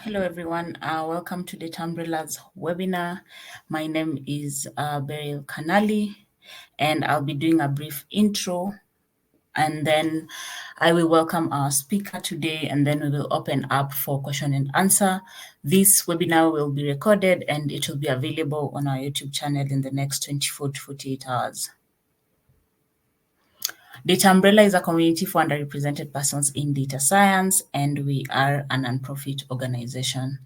Hello everyone, welcome to Data Umbrellas webinar. My name is Beryl Kanali and I'll be doing a brief intro and then I will welcome our speaker today and then we will open up for question and answer. This webinar will be recorded and it will be available on our YouTube channel in the next 24 to 48 hours. Data Umbrella is a community for underrepresented persons in data science, and we are a nonprofit organization.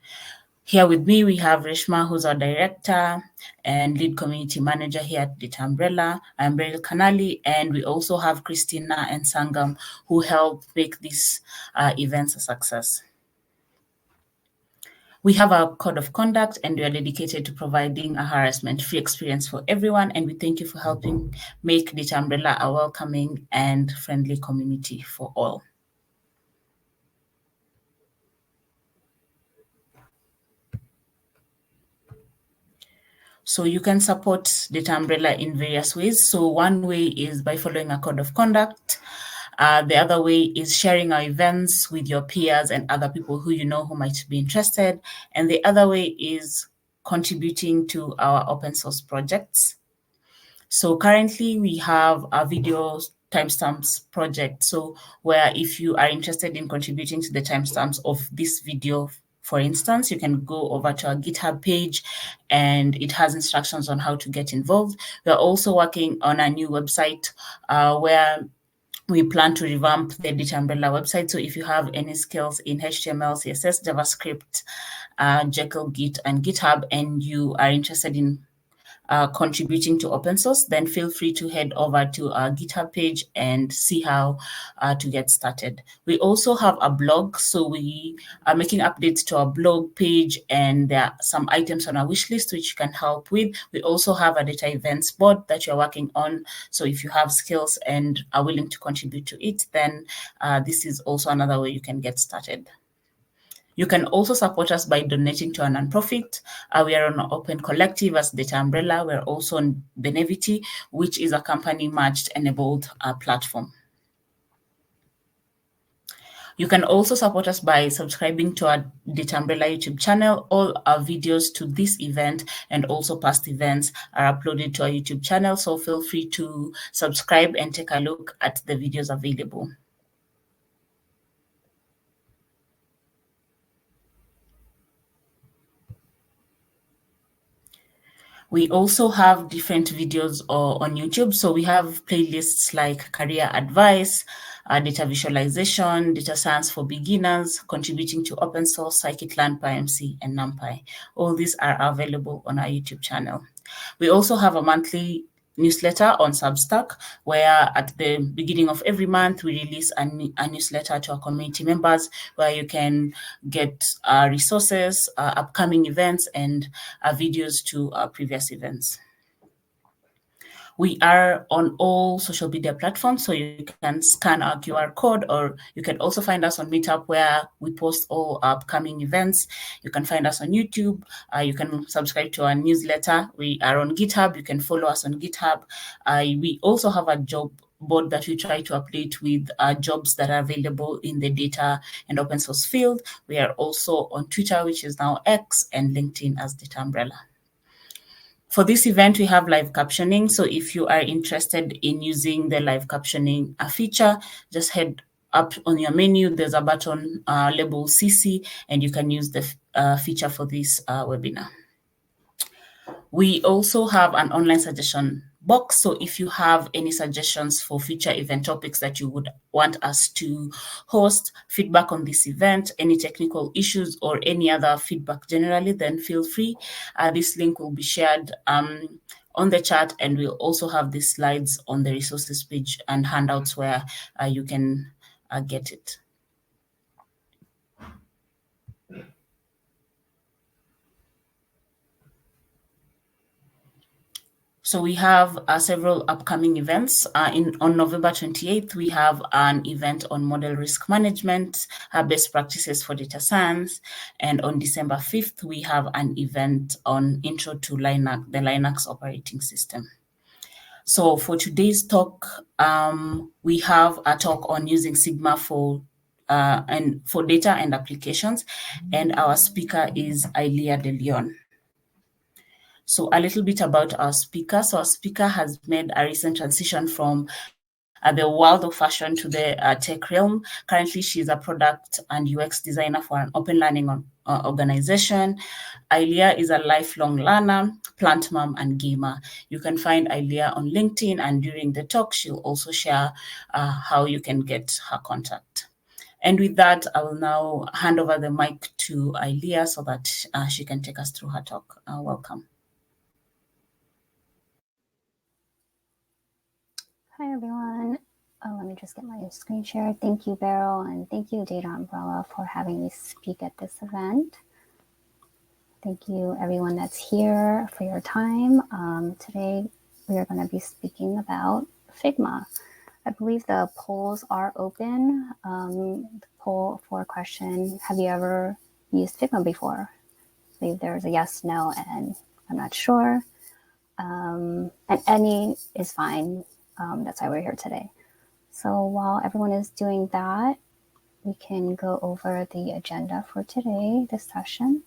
Here with me, we have Reshma, who's our director and lead community manager here at Data Umbrella. I'm Beryl Kanali, and we also have Christina and Sangam, who help make these events a success. We have a code of conduct and we are dedicated to providing a harassment-free experience for everyone. And we thank you for helping make Data Umbrella a welcoming and friendly community for all. So you can support Data Umbrella in various ways. So one way is by following a code of conduct. The other way is sharing our events with your peers and other people who you know who might be interested. And the other way is contributing to our open source projects. So currently we have a video timestamps project. So where if you are interested in contributing to the timestamps of this video, for instance, you can go over to our GitHub page and it has instructions on how to get involved. We're also working on a new website where we plan to revamp the Data Umbrella website. So if you have any skills in HTML, CSS, JavaScript, Jekyll, Git, and GitHub, and you are interested in contributing to open source, then feel free to head over to our GitHub page and see how to get started. We also have a blog, so we are making updates to our blog page, and there are some items on our wish list which you can help with. We also have a data events board that you're working on, so if you have skills and are willing to contribute to it, then this is also another way you can get started. You can also support us by donating to a nonprofit. We are on Open Collective as Data Umbrella. We're also on Benevity, which is a company matched enabled platform. You can also support us by subscribing to our Data Umbrella YouTube channel. All our videos to this event and also past events are uploaded to our YouTube channel, so feel free to subscribe and take a look at the videos available. We also have different videos on YouTube. So we have playlists like career advice, data visualization, data science for beginners, contributing to open source, scikit-learn, PyMC, and NumPy. All these are available on our YouTube channel. We also have a monthly newsletter on Substack, where at the beginning of every month, we release a newsletter to our community members where you can get resources, upcoming events, and videos to previous events. We are on all social media platforms, so you can scan our QR code, or you can also find us on Meetup where we post all upcoming events. You can find us on YouTube. You can subscribe to our newsletter. We are on GitHub. You can follow us on GitHub. We also have a job board that we try to update with jobs that are available in the data and open source field. We are also on Twitter, which is now X, and LinkedIn as Data Umbrella. For this event, we have live captioning. So if you are interested in using the live captioning feature, just head up on your menu. There's a button labeled CC, and you can use the feature for this webinar. We also have an online suggestion box. So if you have any suggestions for future event topics that you would want us to host, feedback on this event, any technical issues, or any other feedback generally, then feel free. This link will be shared on the chat, and we'll also have the slides on the resources page and handouts where you can get it. So we have several upcoming events. On November 28th, we have an event on model risk management, best practices for data science. And on December 5th, we have an event on intro to Linux, the Linux operating system. So for today's talk, we have a talk on using Sigma for and for data and applications. And our speaker is Ilia de. So a little bit about our speaker. So our speaker has made a recent transition from the world of fashion to the tech realm. Currently, she's a product and UX designer for an open learning organization. Ilia is a lifelong learner, plant mom, and gamer. You can find Ilia on LinkedIn, and during the talk, she'll also share how you can get her contact. And with that, I will now hand over the mic to Ilia so that she can take us through her talk. Welcome. Hi, everyone. Let me just get my screen share. Thank you, Beryl, and thank you, Data Umbrella, for having me speak at this event. Thank you, everyone that's here, for your time. Today, we are going to be speaking about Figma. I believe the polls are open. The poll for a question, have you ever used Figma before? I believe there's a yes, no, and I'm not sure. And any is fine. That's why we're here today. So while everyone is doing that, we can go over the agenda for today, this session.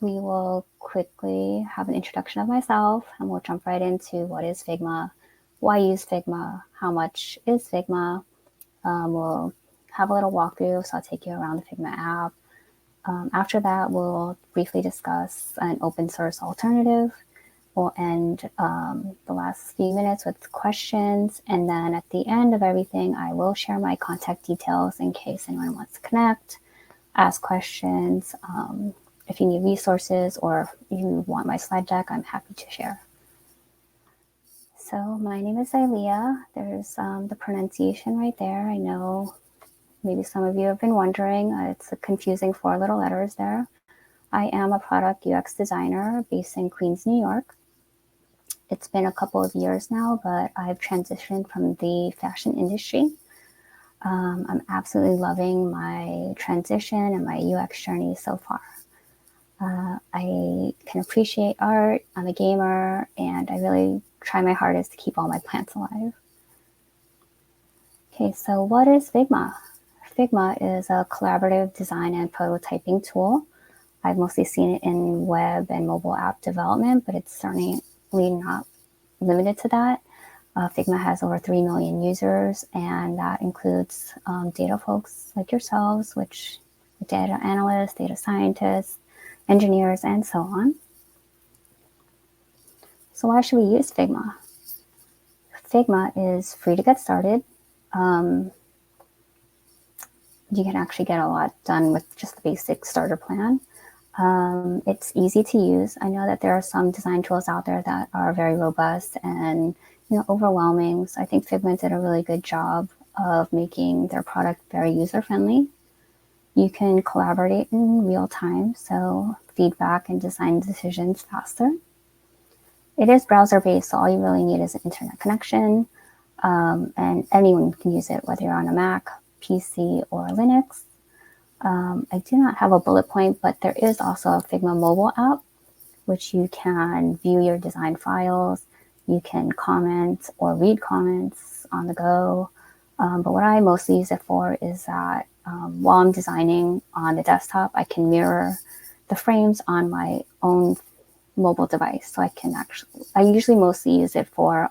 We will quickly have an introduction of myself, and we'll jump right into what is Figma, why use Figma, how much is Figma. We'll have a little walkthrough, so I'll take you around the Figma app. After that, we'll briefly discuss an open source alternative. We'll end the last few minutes with questions, and then at the end of everything, I will share my contact details in case anyone wants to connect, ask questions. If you need resources or if you want my slide deck, I'm happy to share. So my name is Ilia. There's the pronunciation right there. I know maybe some of you have been wondering. It's a confusing 4 little letters there. I am a product UX designer based in Queens, New York. It's been a couple of years now, but I've transitioned from the fashion industry. I'm absolutely loving my transition and my UX journey so far. I can appreciate art, I'm a gamer, and I really try my hardest to keep all my plants alive. Okay, so what is Figma? Figma is a collaborative design and prototyping tool. I've mostly seen it in web and mobile app development, but it's certainly not limited to that. Figma has over 3 million users, and that includes data folks like yourselves, which data analysts, data scientists, engineers, and so on. So why should we use Figma? Figma is free to get started. You can actually get a lot done with just the basic starter plan. It's easy to use. I know that there are some design tools out there that are very robust and overwhelming. So I think Figma did a really good job of making their product very user-friendly. You can collaborate in real time, so feedback and design decisions faster. It is browser-based, so all you really need is an internet connection, and anyone can use it, whether you're on a Mac, PC, or Linux. I do not have a bullet point, but there is also a Figma mobile app, which you can view your design files, you can comment or read comments on the go. But what I mostly use it for is that while I'm designing on the desktop, I can mirror the frames on my own mobile device. So I usually mostly use it for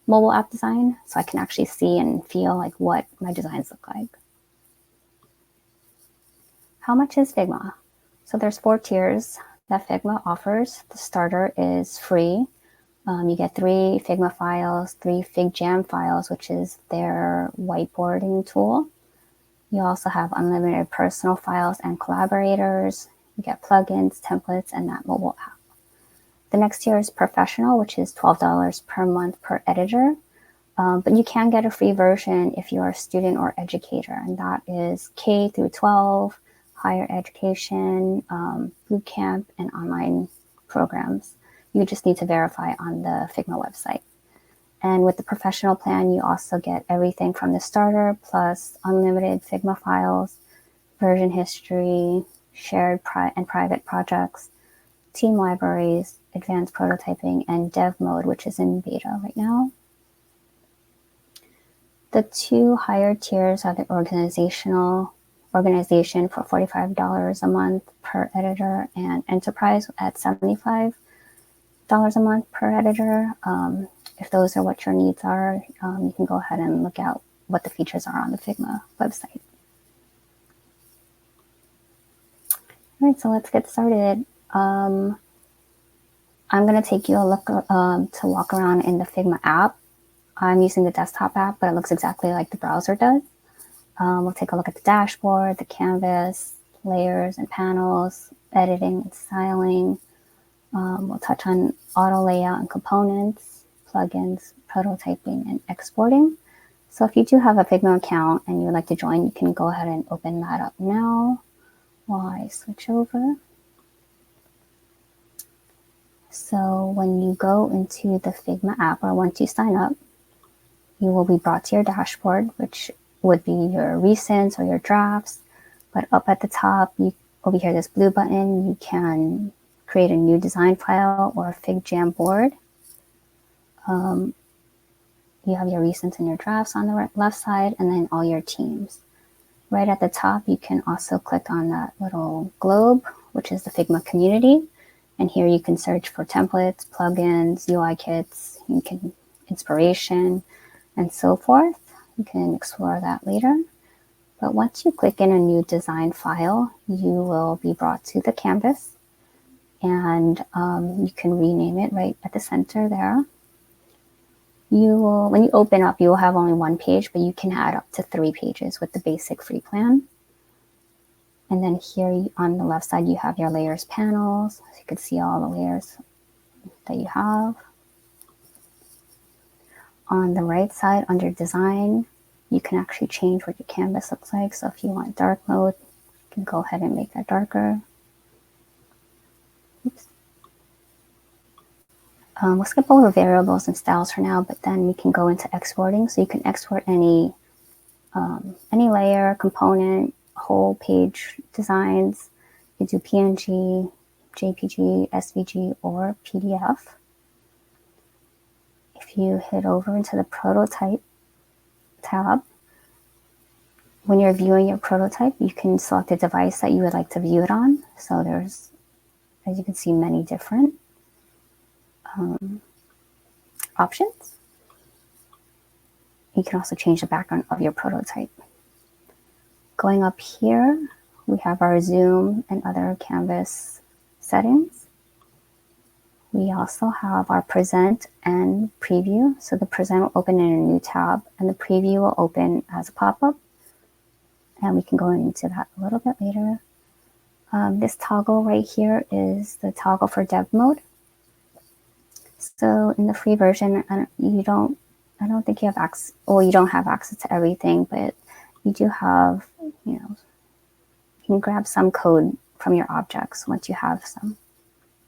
mobile app design, so I can actually see and feel like what my designs look like. How much is Figma? So there's 4 tiers that Figma offers. The starter is free. You get 3 Figma files, 3 FigJam files, which is their whiteboarding tool. You also have unlimited personal files and collaborators. You get plugins, templates, and that mobile app. The next tier is professional, which is $12 per month per editor. But you can get a free version if you're a student or educator, and that is K through 12, higher education, boot camp, and online programs. You just need to verify on the Figma website. And with the professional plan, you also get everything from the starter, plus unlimited Figma files, version history, shared and private projects, team libraries, advanced prototyping, and dev mode, which is in beta right now. The 2 higher tiers are the organizational organization for $45 a month per editor, and enterprise at $75 a month per editor. If those are what your needs are, you can go ahead and look out what the features are on the Figma website. All right, so let's get started. I'm going to take you a look to walk around in the Figma app. I'm using the desktop app, but it looks exactly like the browser does. We'll take a look at the dashboard, the canvas, layers and panels, editing and styling. We'll touch on auto layout and components, plugins, prototyping, and exporting. So if you do have a Figma account and you would like to join, you can go ahead and open that up now while I switch over. So when you go into the Figma app, or once you sign up, you will be brought to your dashboard, which would be your recents or your drafts. But up at the top, over here, this blue button, you can create a new design file or a FigJam board. You have your recents and your drafts on the left side, and then all your teams. Right at the top, you can also click on that little globe, which is the Figma community. And here you can search for templates, plugins, UI kits, inspiration, and so forth. You can explore that later. But once you click in a new design file, you will be brought to the canvas, and you can rename it right at the center there. When you open up, you will have only one page, but you can add up to 3 pages with the basic free plan. And then here on the left side, you have your layers panels. So you can see all the layers that you have. On the right side, under design, you can actually change what your canvas looks like. So if you want dark mode, you can go ahead and make that darker. Oops. We'll skip over variables and styles for now, but then we can go into exporting. So you can export any layer, component, whole page designs. You can do PNG, JPG, SVG, or PDF. If you head over into the prototype tab, when you're viewing your prototype, you can select the device that you would like to view it on. So there's, as you can see, many different options. You can also change the background of your prototype. Going up here, we have our zoom and other canvas settings. We also have our present and preview. So the present will open in a new tab, and the preview will open as a pop-up. And we can go into that a little bit later. This toggle right here is the toggle for dev mode. So in the free version, I don't think you have access, or you don't have access to everything, but you do have, you can grab some code from your objects once you have some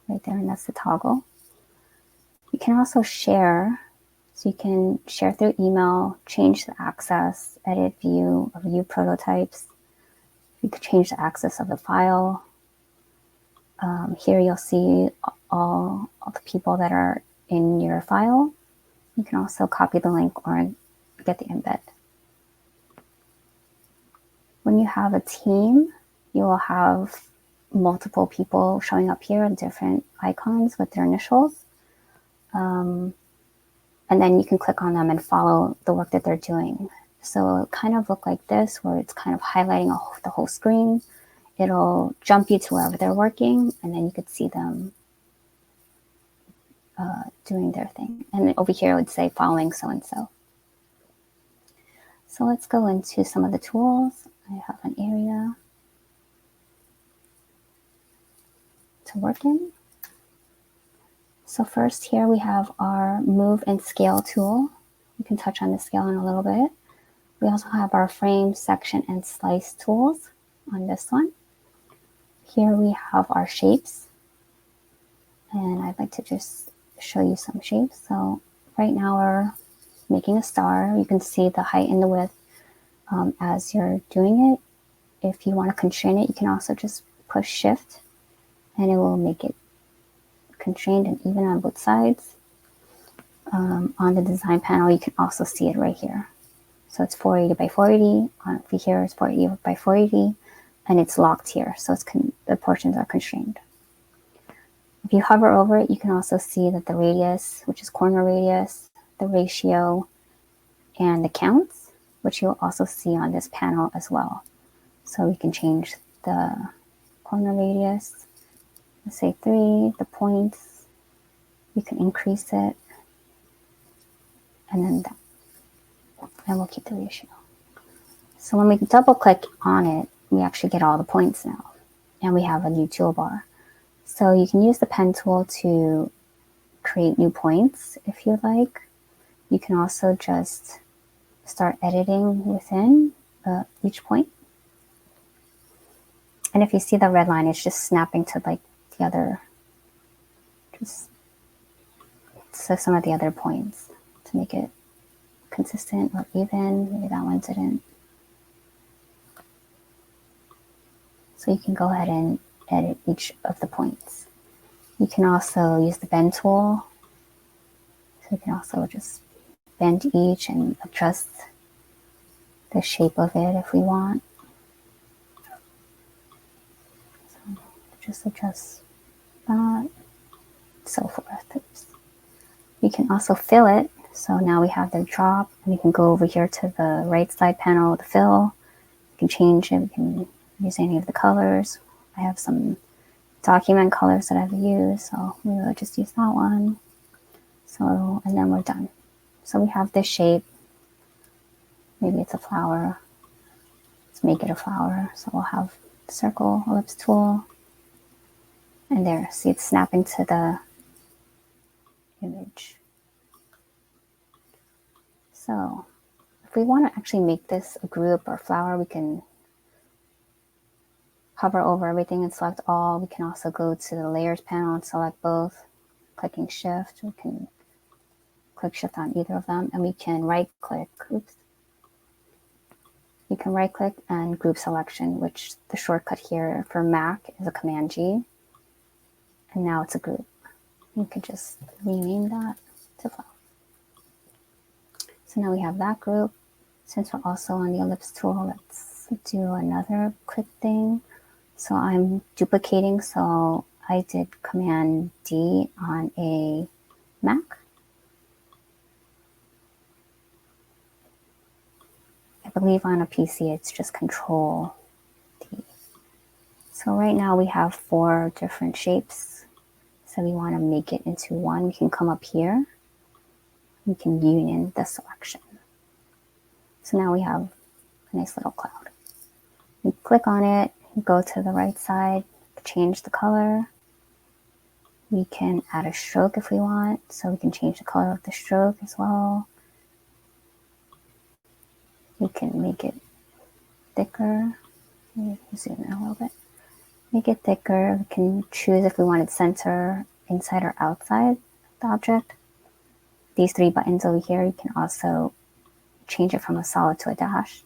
right there, and that's the toggle. You can also share, so you can share through email, change the access, edit, view, or view prototypes. You can change the access of the file. Here you'll see all the people that are in your file. You can also copy the link or get the embed. When you have a team, you will have multiple people showing up here, different icons with their initials. And then you can click on them and follow the work that they're doing. So it'll kind of look like this, where it's kind of highlighting the whole screen. It'll jump you to wherever they're working, and then you could see them doing their thing. And then over here it would say following so-and-so. So let's go into some of the tools. I have an area to work in. So first here we have our move and scale tool. You can touch on the scale in a little bit. We also have our frame, section, and slice tools on this one. Here we have our shapes. And I'd like to just show you some shapes. So right now we're making a star. You can see the height and the width as you're doing it. If you want to constrain it, you can also just push shift and it will make it constrained and even on both sides. On the design panel, you can also see it right here. So it's 480 by 480. On here it's 480 by 480, and it's locked here. So it's the portions are constrained. If you hover over it, you can also see that the radius, which is corner radius, the ratio, and the counts, which you'll also see on this panel as well. So we can change the corner radius, let's say 3, the points, you can increase it, and then that, and we'll keep the ratio. So when we double click on it, we actually get all the points now, and we have a new toolbar. So you can use the pen tool to create new points if you like. You can also just start editing within each point. And if you see the red line, it's just snapping to like the other, just so some of the other points to make it consistent or even. Maybe that one didn't. So you can go ahead and edit each of the points. You can also use the bend tool. So you can also just bend each and adjust the shape of it if we want. So just adjust that, so forth. Oops. You can also fill it. So now we have the drop, and we can go over here to the right side panel, the fill. You can change it. We can use any of the colors. I have some document colors that I've used, so we will just use that one. So, and then we're done. So we have this shape. Maybe it's a flower. Let's make it a flower. So we'll have the circle, ellipse tool, and there. See, it's snapping to the image. So if we want to actually make this a group or flower, we can hover over everything and select all. We can also go to the layers panel and select both. Clicking shift, we can click shift on either of them, and we can right click. Oops. You can right click and group selection, which the shortcut here for Mac is a Command G. And now it's a group. You could just rename that to flower. So now we have that group. Since we're also on the ellipse tool, let's do another quick thing. So I'm duplicating, so I did Command D on a Mac. I believe on a PC it's just Control D. So right now we have 4 different shapes. So we want to make it into one. We can come up here. We can union the selection. So now we have a nice little cloud. We click on it, go to the right side, change the color. We can add a stroke if we want, so we can change the color of the stroke as well. We can make it thicker. Maybe zoom in a little bit. Make it thicker. We can choose if we wanted center, inside, or outside the object. These 3 buttons over here, you can also change it from a solid to a dash.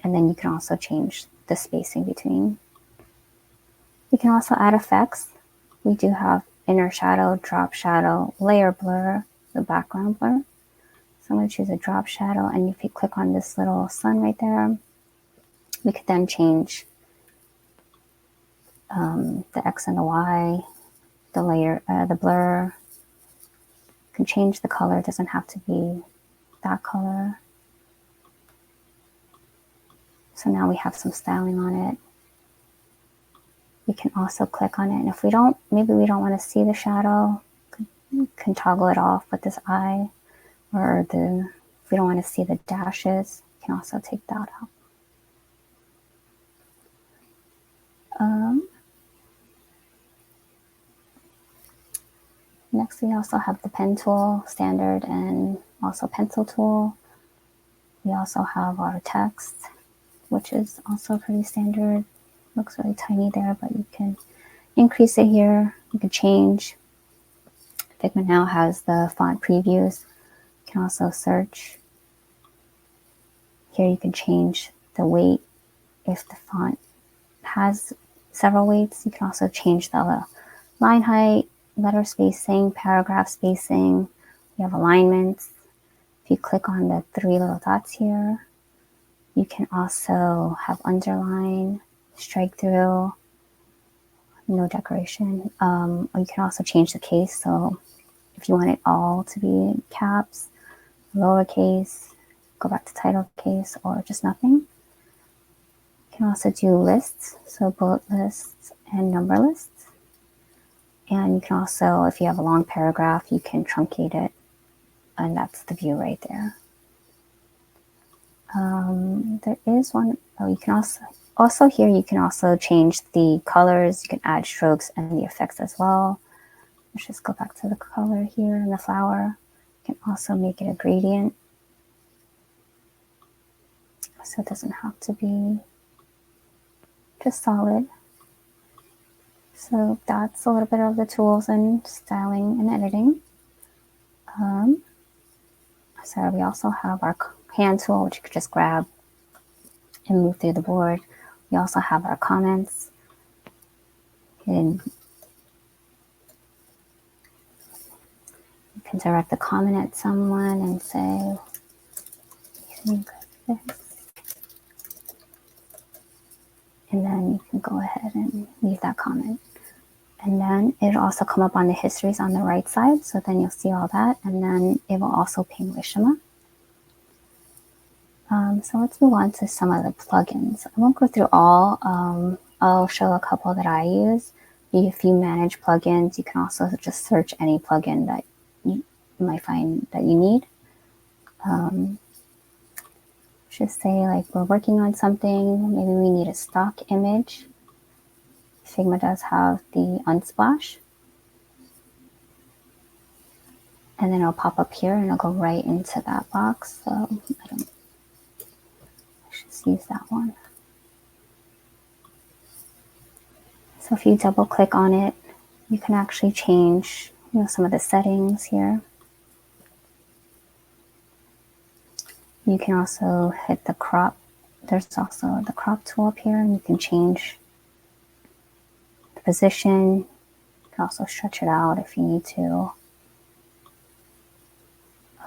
And then you can also change the spacing between. We can also add effects. We do have inner shadow, drop shadow, layer blur, the background blur. So I'm going to choose a drop shadow, and if you click on this little sun right there, we could then change the X and the Y, the layer, the blur. You can change the color. It doesn't have to be that color. So now we have some styling on it. We can also click on it, and if we don't, maybe we don't want to see the shadow, we can toggle it off with this eye, or if we don't want to see the dashes, you can also take that out. Next, we also have the pen tool, standard, and also pencil tool. We also have our text, which is also pretty standard. Looks really tiny there, but you can increase it here. You can change. Figma now has the font previews. You can also search. Here you can change the weight. If the font has several weights, you can also change the line height, letter spacing, paragraph spacing. We have alignments. If you click on the three little dots here, you can also have underline, strike through, no decoration. Or you can also change the case. So if you want it all to be caps, lowercase, go back to title case, or just nothing. You can also do lists, so bullet lists and number lists. And you can also, if you have a long paragraph, you can truncate it, and that's the view right there. There is one, you can also here, you can also change the colors. You can add strokes and the effects as well. Let's just go back to the color here in the flower. You can also make it a gradient. So it doesn't have to be just solid. So that's a little bit of the tools in styling and editing. So we also have our hand tool, which you could just grab and move through the board. We also have our comments. And you can direct a comment at someone and say, think like this. And then you can go ahead and leave that comment. And then it'll also come up on the histories on the right side. So then you'll see all that. And then it will also ping Reshma. So let's move on to some of the plugins. I won't go through all. I'll show a couple that I use. If you manage plugins, you can also just search any plugin that you might find that you need. Just say like we're working on something. Maybe we need a stock image. Figma does have the Unsplash. And then it'll pop up here and it'll go right into that box. So let's just use that one. So if you double click on it, you can actually change, some of the settings here. You can also hit the crop. There's also the crop tool up here, and you can change the position. You can also stretch it out if you need to.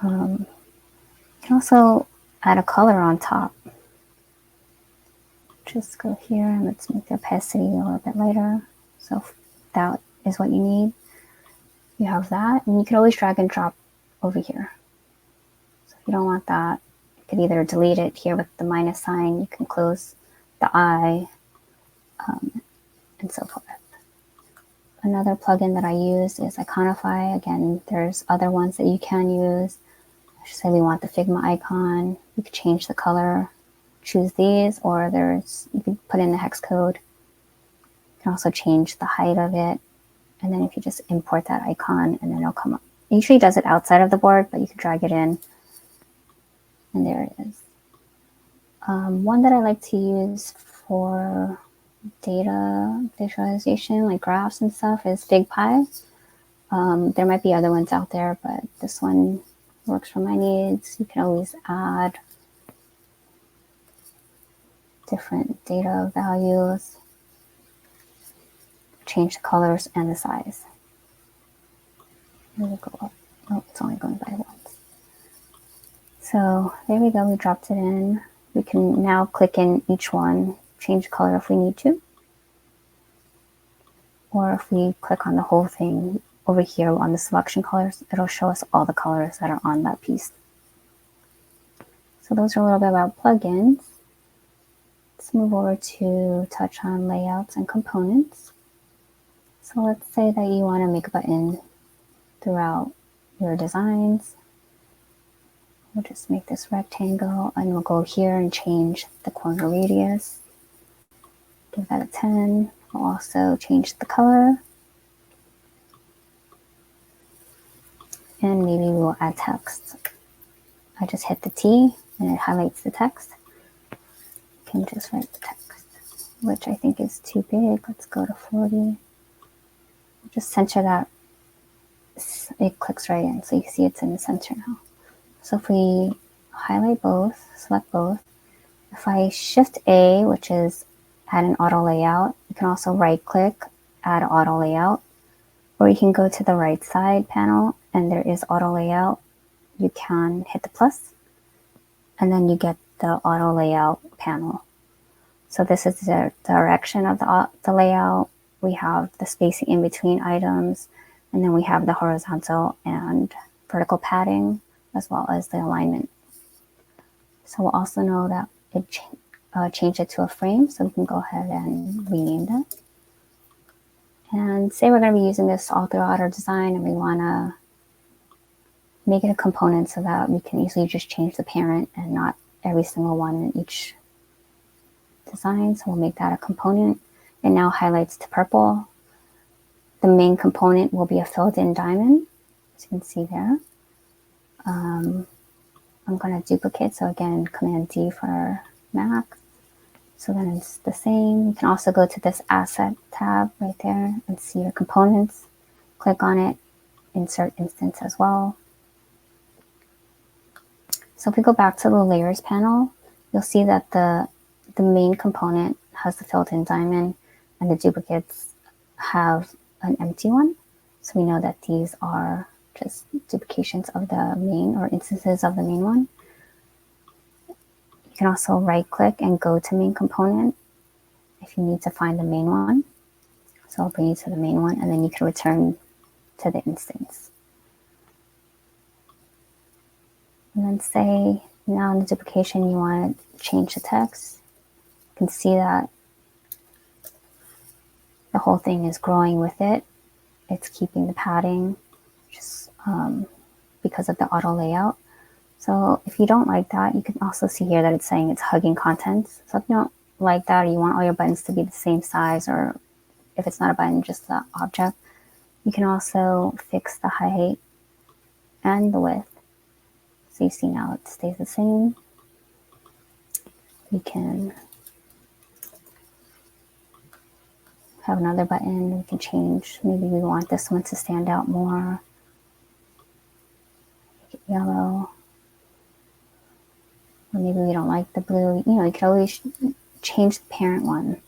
You can also add a color on top. Just go here and let's make the opacity a little bit lighter. So if that is what you need, you have that, and you can always drag and drop over here. So if you don't want that, you can either delete it here with the minus sign. You can close the eye, and so forth. Another plugin that I use is Iconify. Again, there's other ones that you can use. I should say we want the Figma icon. You could change the color, choose these, or you can put in the hex code. You can also change the height of it. And then if you just import that icon, and then it'll come up. It usually does it outside of the board, but you can drag it in. And there it is. One that I like to use for data visualization, like graphs and stuff, is Figpie. There might be other ones out there, but this one works for my needs. You can always add different data values, change the colors and the size. Here we go up. Oh, it's only going by once. So there we go, we dropped it in. We can now click in each one, change color if we need to. Or if we click on the whole thing over here on the selection colors, it'll show us all the colors that are on that piece. So those are a little bit about plugins. Let's move over to touch on layouts and components. So let's say that you want to make a button throughout your designs. We'll just make this rectangle, and we'll go here and change the corner radius. Give that a 10. We'll also change the color. And maybe we'll add text. I just hit the T and it highlights the text. You can just write the text, which I think is too big. Let's go to 40. Just center that. It clicks right in, so you see it's in the center now. So if we highlight both, select both, if I shift A, which is add an auto layout, you can also right click, add auto layout, or you can go to the right side panel and there is auto layout. you can hit the plus, and then you get the auto layout panel. So this is the direction of the layout. We have the spacing in between items, and then we have the horizontal and vertical padding, as well as the alignment. So we'll also know that it changed it to a frame, so we can go ahead and rename that. And say we're going to be using this all throughout our design, and we want to make it a component so that we can easily just change the parent and not every single one in each design. So we'll make that a component. It now highlights to purple. The main component will be a filled-in diamond, as you can see there. I'm going to duplicate, so again, Command D for Mac. So then it's the same. You can also go to this Asset tab right there and see your components. Click on it, insert instance as well. So if we go back to the Layers panel, you'll see that the main component has the filled-in diamond, and the duplicates have an empty one. So we know that these are just duplications of the main, or instances of the main one. You can also right-click and go to main component if you need to find the main one. So I'll bring you to the main one, and then you can return to the instance. And then say now in the duplication you want to change the text. You can see that the whole thing is growing with it. It's keeping the padding just because of the auto layout. So if you don't like that, you can also see here that it's saying it's hugging contents. So if you don't like that, or you want all your buttons to be the same size, or if it's not a button, just the object, you can also fix the height and the width. So you see now it stays the same. We can have another button. We can change. Maybe we want this one to stand out more. Make it yellow. Or maybe we don't like the blue. You know, you can always change the parent one,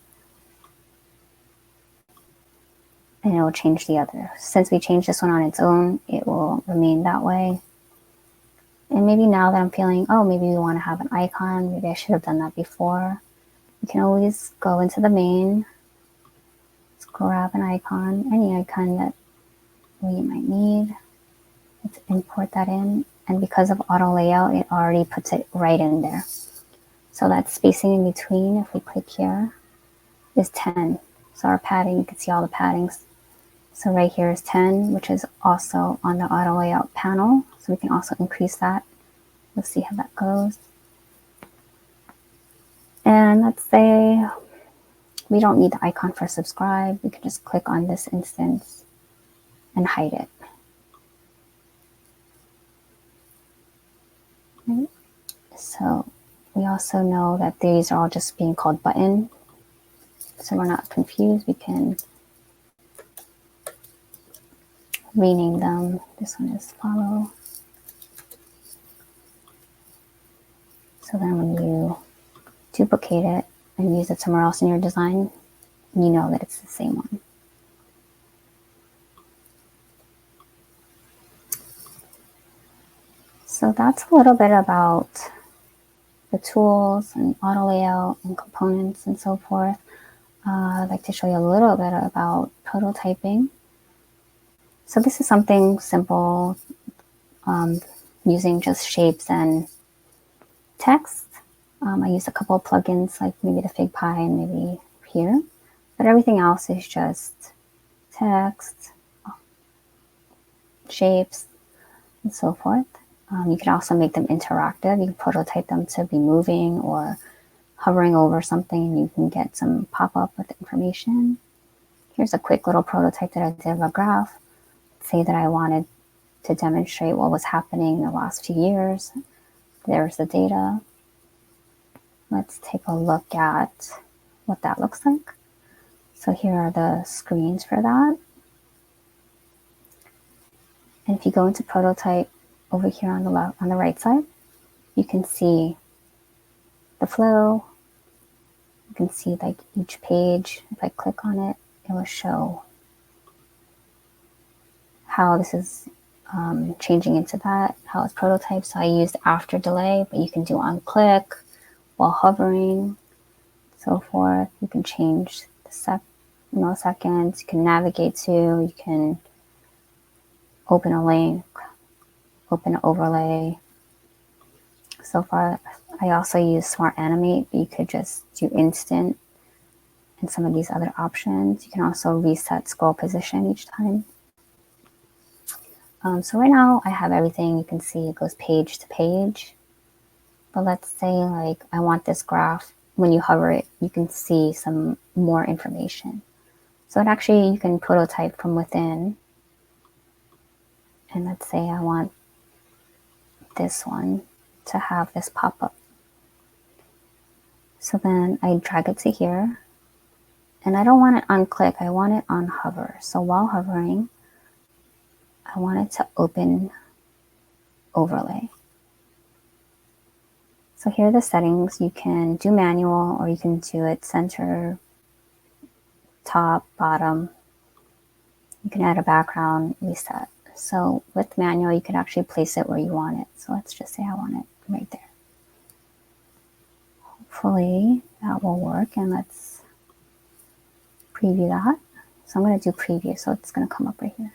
and it will change the other. Since we changed this one on its own, it will remain that way. And maybe now that I'm feeling, oh, maybe we want to have an icon. Maybe I should have done that before. You can always go into the main, let's grab an icon, any icon that we might need. Let's import that in. And because of auto layout, it already puts it right in there. So that spacing in between, if we click here, is 10. So our padding, you can see all the paddings. So right here is 10, which is also on the auto layout panel. So we can also increase that. Let's see how that goes. And let's say we don't need the icon for subscribe. We can just click on this instance and hide it. Right. So we also know that these are all just being called button. So we're not confused. We can rename them. This one is follow. So then when you duplicate it and use it somewhere else in your design, you know that it's the same one. So that's a little bit about the tools and auto layout and components and so forth. I'd like to show you a little bit about prototyping. So this is something simple, using just shapes and text. I use a couple of plugins, like maybe the Figpie and maybe here, but everything else is just text, shapes, and so forth. You can also make them interactive. You can prototype them to be moving or hovering over something, and you can get some pop-up with information. Here's a quick little prototype that I did of a graph. Say that I wanted to demonstrate what was happening in the last few years. There's the data. Let's take a look at what that looks like. So here are the screens for that. And if you go into prototype over here on the left, on the right side, you can see the flow. You can see like each page. If I click on it, it will show how this is changing into that, how it's prototyped. So I used after delay, but you can do on click, while hovering, so forth. You can change the milliseconds, you can navigate to, you can open a link, open an overlay. So far, I also use Smart Animate, but you could just do instant and some of these other options. You can also reset scroll position each time. So right now I have everything. You can see it goes page to page. But let's say like I want this graph. When you hover it, you can see some more information. So it actually, you can prototype from within. And let's say I want this one to have this pop-up. So then I drag it to here. And I don't want it on click, I want it on hover. So while hovering, I want it to open overlay. So here are the settings. You can do manual, or you can do it center, top, bottom. You can add a background, reset. So with manual, you can actually place it where you want it. So let's just say I want it right there. Hopefully that will work, and let's preview that. So I'm going to do preview, so it's going to come up right here.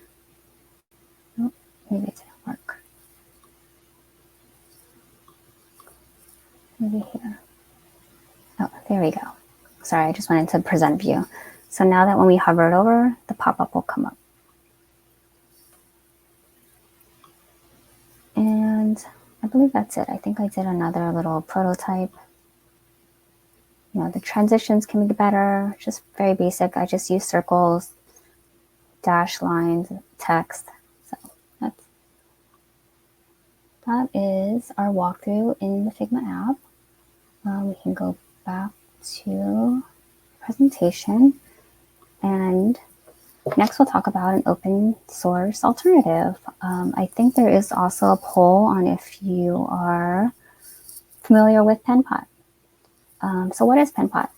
Oh, maybe it didn't work. Maybe here. Oh, there we go. Sorry, I just wanted to present view. So now that when we hover it over, the pop-up will come up. And I believe that's it. I think I did another little prototype. You know, the transitions can be better, just very basic. I just use circles, dash lines, text. So that is our walkthrough in the Figma app. We can go back to presentation, and next we'll talk about an open source alternative. I think there is also a poll on if you are familiar with Penpot. So what is Penpot?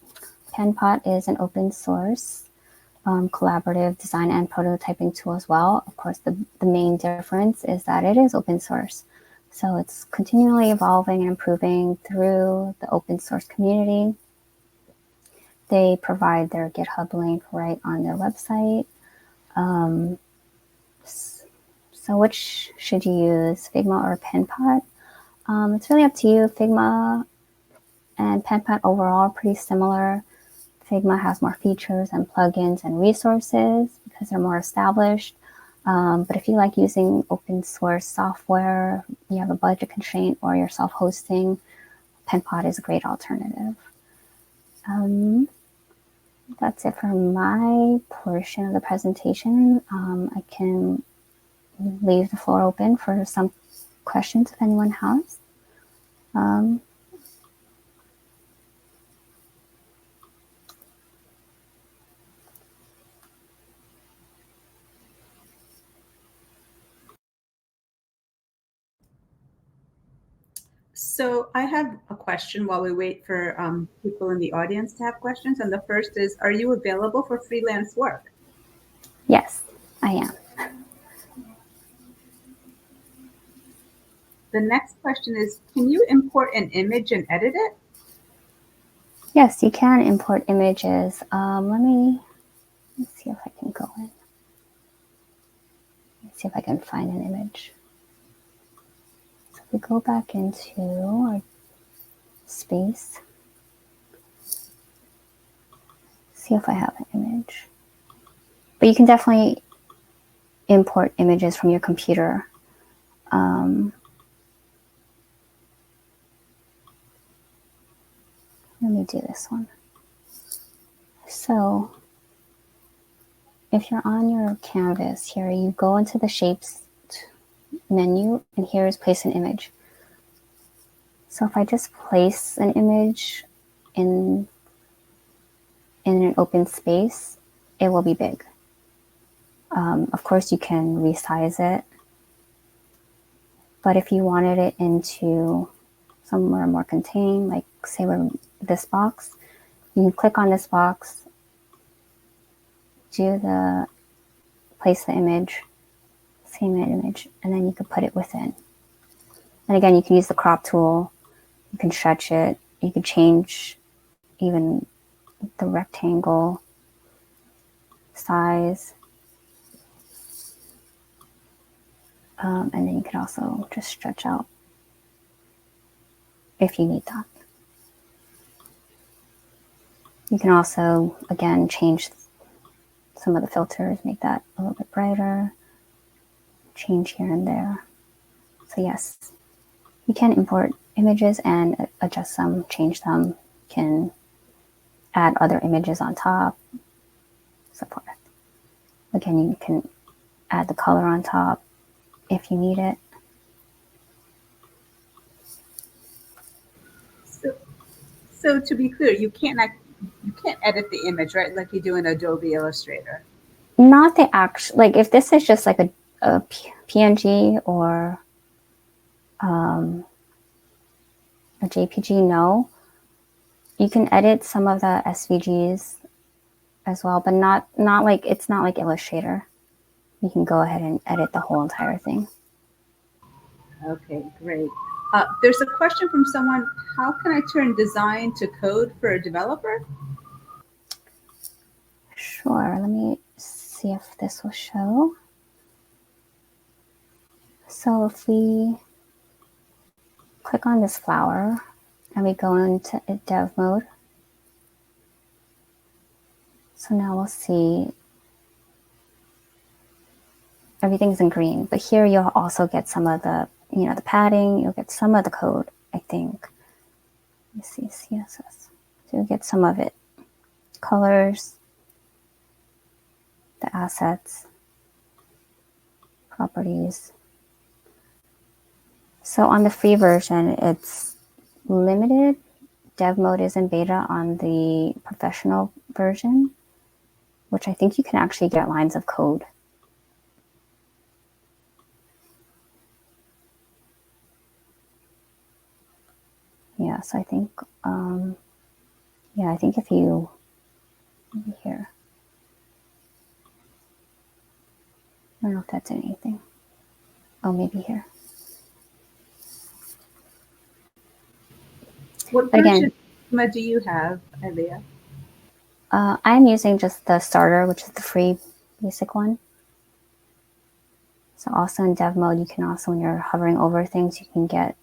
Penpot is an open source collaborative design and prototyping tool as well. Of course, the main difference is that it is open source. So it's continually evolving and improving through the open source community. They provide their GitHub link right on their website. So which should you use, Figma or Penpot? It's really up to you. Figma and Penpot overall are pretty similar. Figma has more features and plugins and resources because they're more established. But if you like using open source software, you have a budget constraint, or you're self-hosting, Penpot is a great alternative. That's it for my portion of the presentation. I can leave the floor open for some questions if anyone has. So I have a question while we wait for people in the audience to have questions. And the first is, are you available for freelance work? Yes, I am. The next question is, can you import an image and edit it? Yes, you can import images. Let me see if I can go in. Let's see if I can find an image. So if we go back into our space, see if I have an image. But you can definitely import images from your computer. Let me do this one. So if you're on your canvas here, you go into the shapes menu, and here is place an image. So if I just place an image in an open space, it will be big. Of course, you can resize it. But if you wanted it into somewhere more contained, like say we're this box, you can click on this box, place the image. See same image, and then you could put it within. And again, you can use the crop tool. You can stretch it. You can change even the rectangle size. And then you can also just stretch out if you need that. You can also, again, change some of the filters, make that a little bit brighter, change here and there. So yes, you can import images and adjust them, change them. You can add other images on top, so forth. Again, you can add the color on top if you need it. So to be clear, you can't edit the image, right? Like you do in Adobe Illustrator. Not the actual, like if this is just like a PNG or a JPG, no. You can edit some of the SVGs as well, but not like, it's not like Illustrator. You can go ahead and edit the whole entire thing. Okay, great. There's a question from someone, how can I turn design to code for a developer? Sure, let me see if this will show. So if we click on this flower and we go into dev mode, so now we'll see everything's in green, but here you'll also get some of the, the padding, you'll get some of the code, I think. Let me see, CSS. So you'll get some of it. Colors, the assets, properties. So on the free version, it's limited. Dev mode is in beta on the professional version, which I think you can actually get lines of code. Yeah, so I think, I think if you, maybe here, I don't know if that's anything. Oh, maybe here. What version of Figma do you have, Ilia? I'm using just the starter, which is the free basic one. So also in dev mode, you can also, when you're hovering over things, you can get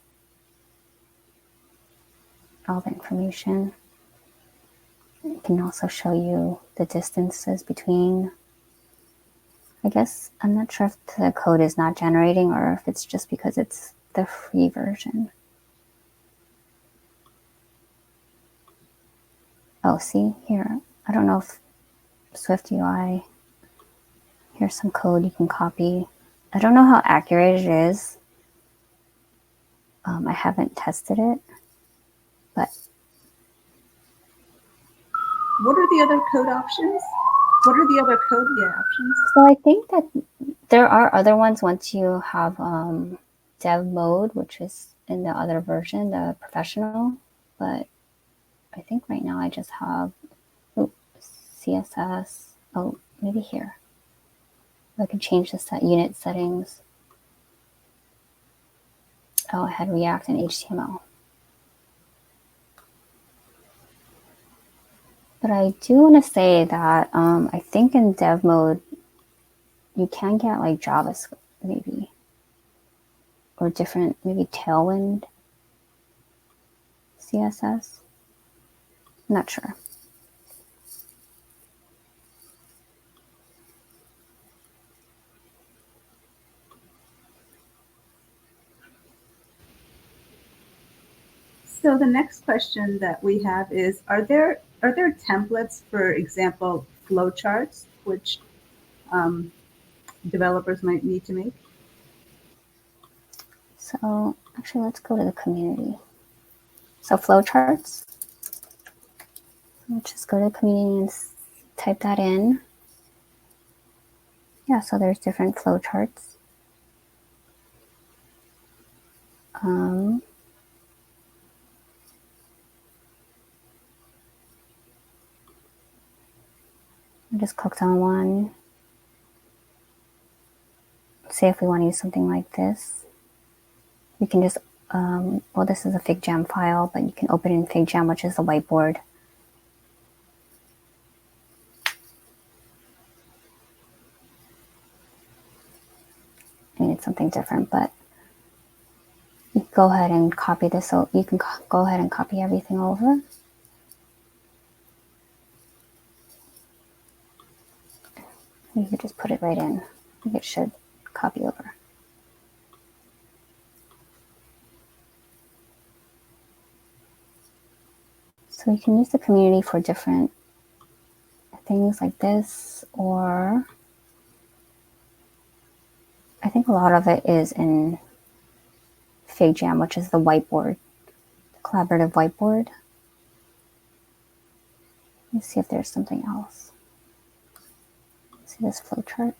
all the information. It can also show you the distances between. I guess I'm not sure if the code is not generating or if it's just because it's the free version. Oh, see here. I don't know if Swift UI, here's some code you can copy. I don't know how accurate it is. I haven't tested it, but. What are the other code options? What are the other code options? So I think that there are other ones once you have dev mode, which is in the other version, the professional, but I think right now I just have CSS. Oh, maybe here. I can change the unit settings. Oh, I had React and HTML. But I do want to say that I think in dev mode, you can get like JavaScript maybe, or different, maybe Tailwind CSS. Not sure. So the next question that we have is, are there templates, for example, flowcharts, which developers might need to make? So actually, let's go to the community. So flowcharts. Let's just go to the community and type that in. Yeah, so there's different flowcharts. I just clicked on one. say if we want to use something like this, we can just, well, this is a FigJam file, but you can open it in FigJam, which is the whiteboard. I mean, it's something different, but you can go ahead and copy this. So you can go ahead and copy everything over. You can just put it right in. I think it should copy over. So you can use the community for different things like this, or I think a lot of it is in FigJam, which is the whiteboard, the collaborative whiteboard. Let's see if there's something else. See this flowchart.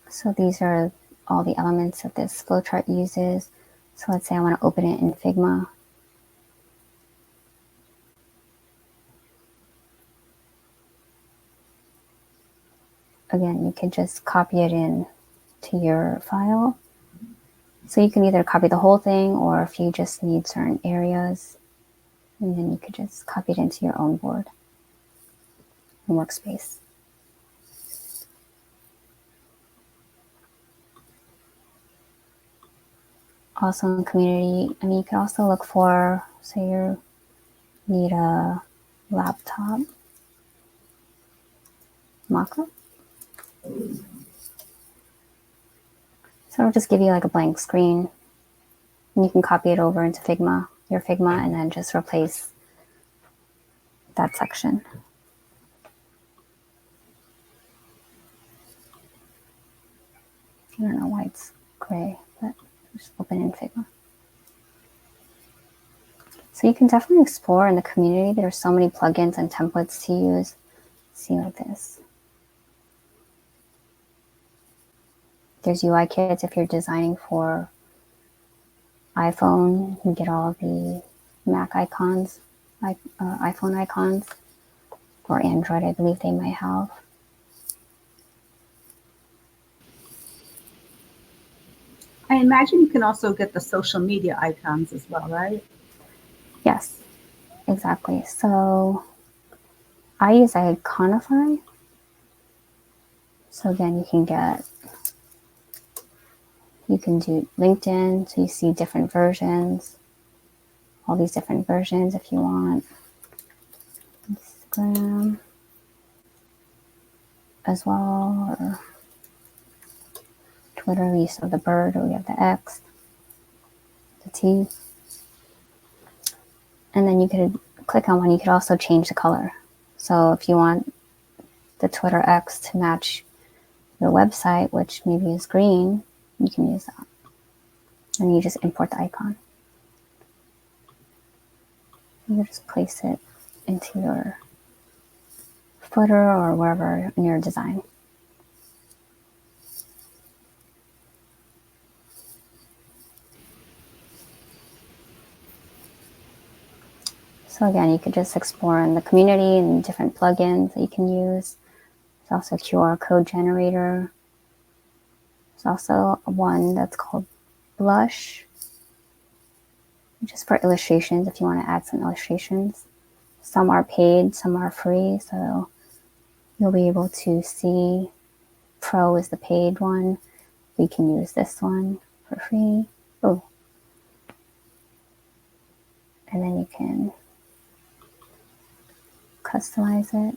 So these are all the elements that this flowchart uses. So let's say I want to open it in Figma. Again, you can just copy it in to your file. So you can either copy the whole thing, or if you just need certain areas, and then you could just copy it into your own board and workspace. Also in community, I mean, you can also look for, say you need a laptop mockup. So it'll just give you like a blank screen, and you can copy it over into Figma, your Figma, and then just replace that section. I don't know why it's gray, but just open in Figma. So you can definitely explore in the community. There's so many plugins and templates to use. See like this. There's UI kits if you're designing for iPhone. You can get all of the Mac icons, iPhone icons, or Android, I believe they might have. I imagine you can also get the social media icons as well, right? Yes, exactly. So I use Iconify. So again, you can do LinkedIn, so you see different versions, all these different versions if you want. Instagram as well, or Twitter, we saw the bird, or we have the X, the T. And then you could click on one, you could also change the color. So if you want the Twitter X to match your website, which maybe is green, you can use that. And you just import the icon. You just place it into your footer or wherever in your design. So again, you could just explore in the community and different plugins that you can use. There's also a QR code generator. There's also one that's called Blush, just for illustrations if you want to add some illustrations. Some are paid, some are free, so you'll be able to see Pro is the paid one. We can use this one for free. Oh. And then you can customize it.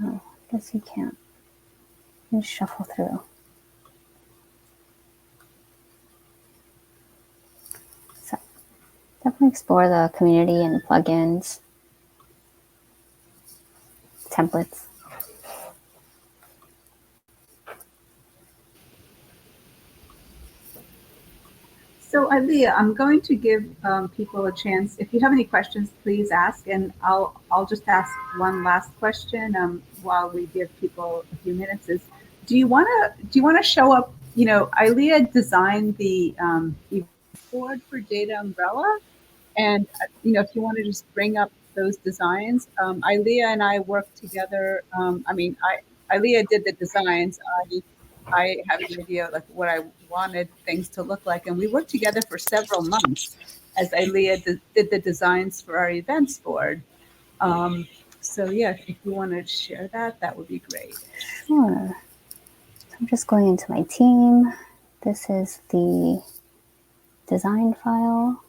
Oh, I guess you can't. Just shuffle through. So definitely explore the community and plugins, templates. So Ilia, I'm going to give people a chance. If you have any questions, please ask, and I'll just ask one last question while we give people a few minutes. Do you want to show up? You know, Ilia designed the board for Data Umbrella. And, if you want to just bring up those designs, Ilia and I worked together. Ilia did the designs. I have an idea like what I wanted things to look like. And we worked together for several months as Ilia did the designs for our events board. So yeah, if you want to share that, that would be great. Sure. So I'm just going into my team. This is the design file.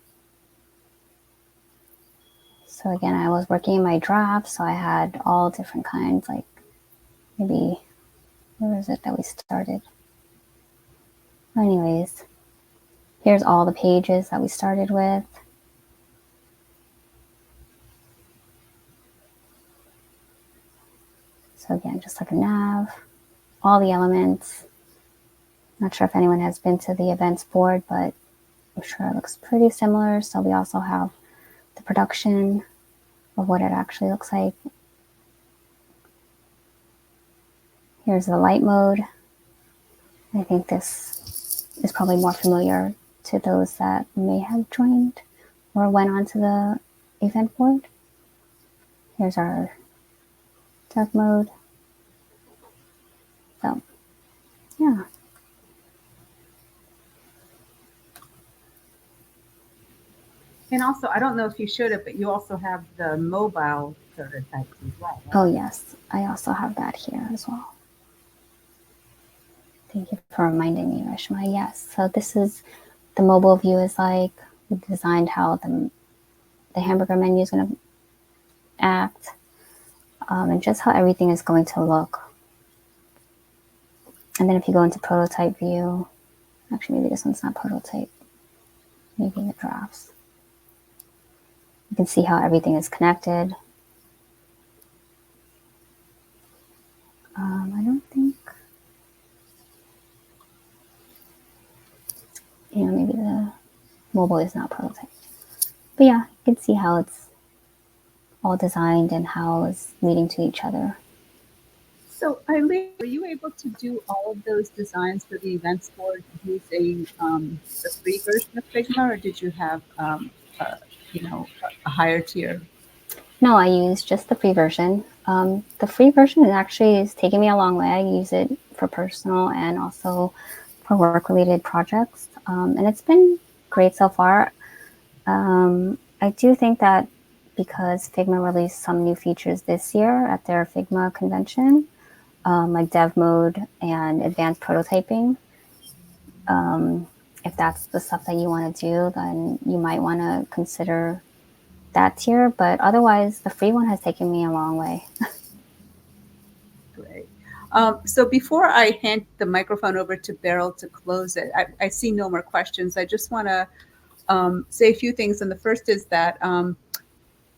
So again, I was working in my draft, so I had all different kinds, like maybe, where is it that we started? Anyways, here's all the pages that we started with. So again, just like a nav, all the elements. Not sure if anyone has been to the events board, but I'm sure it looks pretty similar. So we also have the production of what it actually looks like. Here's the light mode. I think this is probably more familiar to those that may have joined or went onto the event board. Here's our dark mode. So, yeah. And also, I don't know if you showed it, but you also have the mobile prototypes as well. Right? Oh, yes. I also have that here as well. Thank you for reminding me, Reshma. Yes. So this is the mobile view is like, we designed how the hamburger menu is going to act, and just how everything is going to look. And then if you go into prototype view, actually maybe this one's not prototype, maybe in the drafts. You can see how everything is connected. I don't think, maybe the mobile is not prototype. But yeah, you can see how it's all designed and how it's leading to each other. So Ilia, were you able to do all of those designs for the events board using the free version of Figma, or did you have a higher tier? No, I use just the free version. The free version is taking me a long way. I use it for personal and also for work-related projects, and it's been great so far. I do think that because Figma released some new features this year at their Figma convention, like dev mode and advanced prototyping, if that's the stuff that you want to do, then you might want to consider that tier. But otherwise, the free one has taken me a long way. Great. So before I hand the microphone over to Beryl to close it, I see no more questions. I just want to say a few things. And the first is that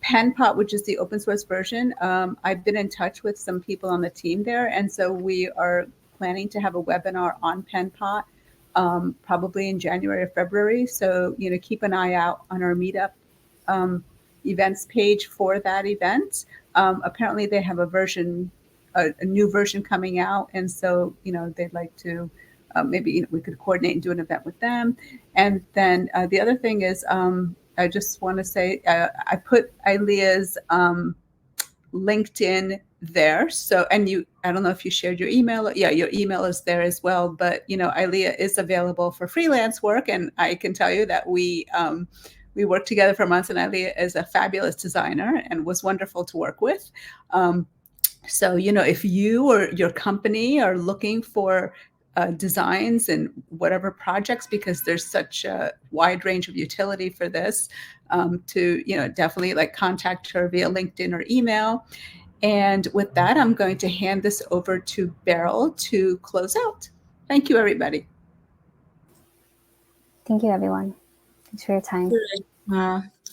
Penpot, which is the open source version, I've been in touch with some people on the team there. And so we are planning to have a webinar on Penpot probably in January or February. So, keep an eye out on our Meetup events page for that event. Apparently they have a new version coming out. And so, they'd like to maybe we could coordinate and do an event with them. And then the other thing is I just want to say I put Ilia's LinkedIn there. So, and I don't know if you shared your email. Yeah, your email is there as well. But, Ilia is available for freelance work. And I can tell you that we worked together for months, and Ilia is a fabulous designer and was wonderful to work with. So, if you or your company are looking for designs and whatever projects, because there's such a wide range of utility for this, to definitely contact her via LinkedIn or email. And with that, I'm going to hand this over to Beryl to close out. Thank you, everybody. Thank you, everyone. Thanks for your time.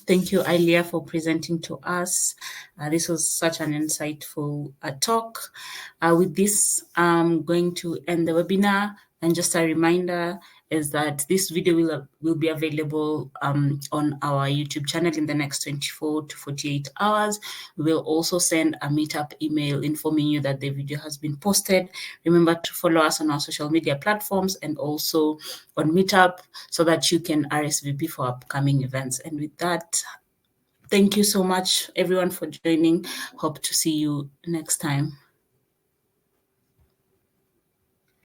Thank you, Ilia, for presenting to us. This was such an insightful talk. With this, I'm going to end the webinar. And just a reminder, is that this video will be available on our YouTube channel in the next 24 to 48 hours. We will also send a Meetup email informing you that the video has been posted. Remember to follow us on our social media platforms and also on Meetup so that you can RSVP for upcoming events. And with that, thank you so much, everyone, for joining. Hope to see you next time.